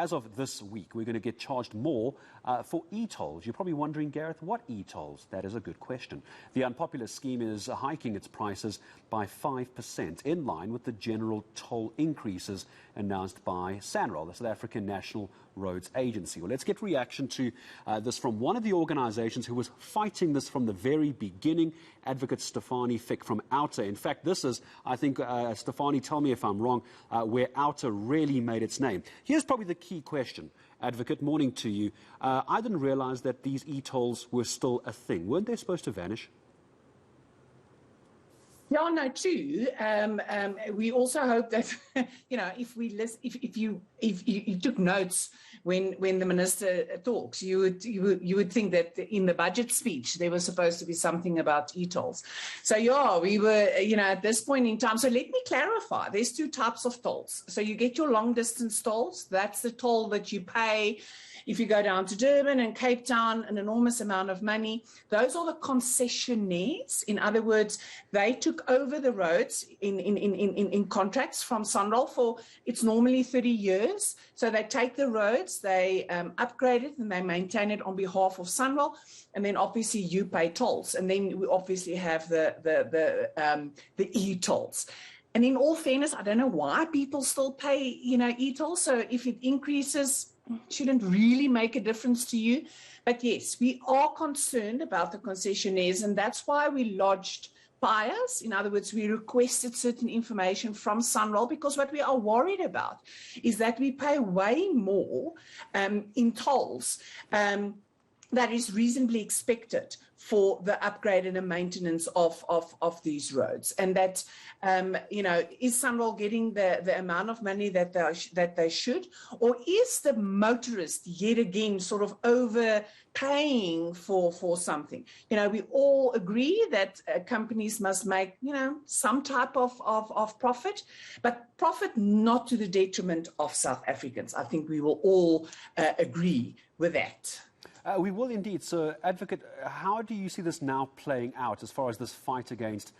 as of this week, we're going to get charged more for e-tolls. You're probably wondering, Gareth, what e-tolls? That is a good question. The unpopular scheme is hiking its prices by 5%, in line with the general toll increases announced by SANRAL, the South African National Roads Agency. Well, let's get reaction to this from one of the organizations who was fighting this from the very beginning, Advocate Stefanie Fick from Outa. In fact, this is, I think, Stefanie, tell me if I'm wrong, where Outa really made its name. Here's probably the key question. Advocate, morning to you. I didn't realize that these e-tolls were still a thing. Weren't they supposed to vanish? Yeah, no, true. We also hope that, if you took notes when the minister talks, you would think that in the budget speech there was supposed to be something about e-tolls. So yeah, we were, at this point in time. So let me clarify. There's two types of tolls. So you get your long distance tolls. That's the toll that you pay if you go down to Durban and Cape Town, an enormous amount of money. Those are the concessionaires. In other words, they took over the roads in contracts from SANRAL for, it's normally 30 years. So they take the roads, they upgrade it, and they maintain it on behalf of SANRAL. And then obviously you pay tolls. And then we obviously have the e-tolls. And in all fairness, I don't know why people still pay, e-tolls. So if it increases, shouldn't really make a difference to you. But yes, we are concerned about the concessionaires, and that's why we lodged buyers. In other words, we requested certain information from SANRAL, because what we are worried about is that we pay way more in tolls that is reasonably expected for the upgrade and the maintenance of these roads. And that, is SANRAL getting the amount of money that they should? Or is the motorist yet again sort of overpaying for something? We all agree that companies must make, some type of profit, but profit not to the detriment of South Africans. I think we will all agree with that. We will indeed. So, Advocate, how do you see this now playing out as far as this fight against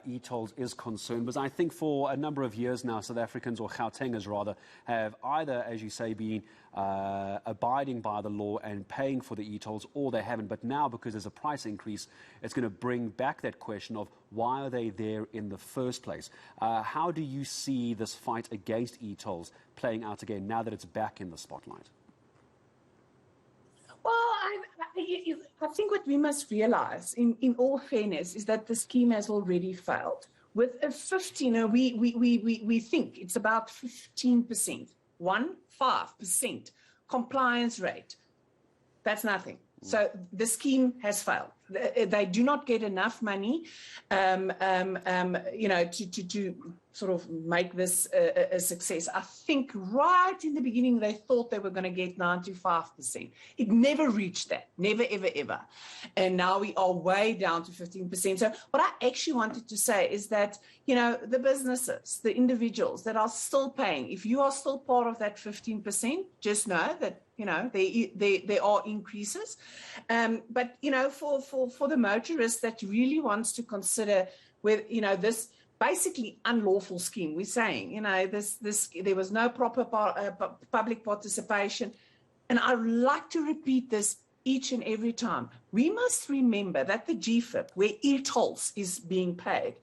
e-tolls is concerned? Because I think for a number of years now, South Africans, or Gautengers rather, have either, as you say, been abiding by the law and paying for the e-tolls, or they haven't. But now, because there's a price increase, it's going to bring back that question of why are they there in the first place? How do you see this fight against e-tolls playing out again now that it's back in the spotlight? Well, I think what we must realize, in all fairness, is that the scheme has already failed. With a 15, we think it's about 15%, 15% compliance rate. That's nothing. So the scheme has failed. They do not get enough money, to sort of make this a success. I think right in the beginning, they thought they were going to get 95%. It never reached that, never, ever, ever. And now we are way down to 15%. So what I actually wanted to say is that, the businesses, the individuals that are still paying, if you are still part of that 15%, just know that, there are increases. But, for the motorist that really wants to consider with, this basically unlawful scheme, we're saying, there was no proper public participation. And I like to repeat this each and every time. We must remember that the GFIP, where e-tolls is being paid,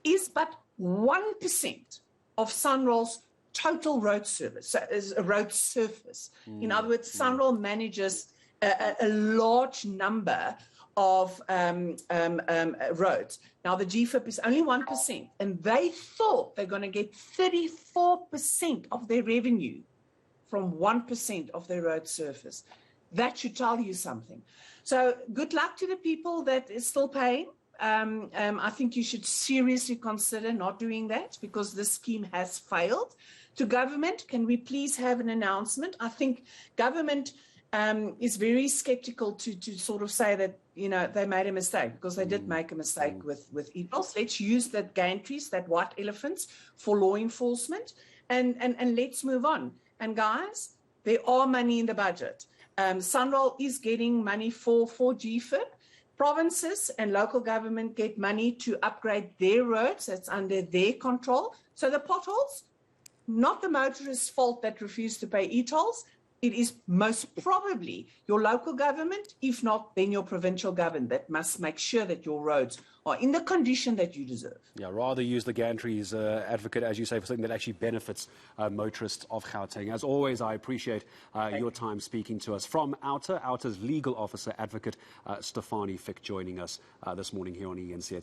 is but 1% of SANRAL's total road service, so is a road surface. In other words, SANRAL manages a large number of roads. Now, the GFIP is only 1%, and they thought they're going to get 34% of their revenue from 1% of their road surface. That should tell you something. So good luck to the people that is still paying. I think you should seriously consider not doing that, because this scheme has failed. To government, can we please have an announcement? I think government is very skeptical to sort of say that, they made a mistake, because they did make a mistake with e-tolls. Let's use that gantries, that white elephants, for law enforcement, and let's move on. And guys, there are money in the budget. SANRAL is getting money for GFIP. Provinces and local government get money to upgrade their roads. That's under their control. So the potholes, not the motorist's fault that refused to pay e-tolls. it is most probably your local government, if not, then your provincial government that must make sure that your roads are in the condition that you deserve. Yeah, rather use the gantries, advocate, as you say, for something that actually benefits motorists of Gauteng. As always, I appreciate your time speaking to us. From Outa, Outa's legal officer advocate, Stefanie Fick, joining us this morning here on ENCA.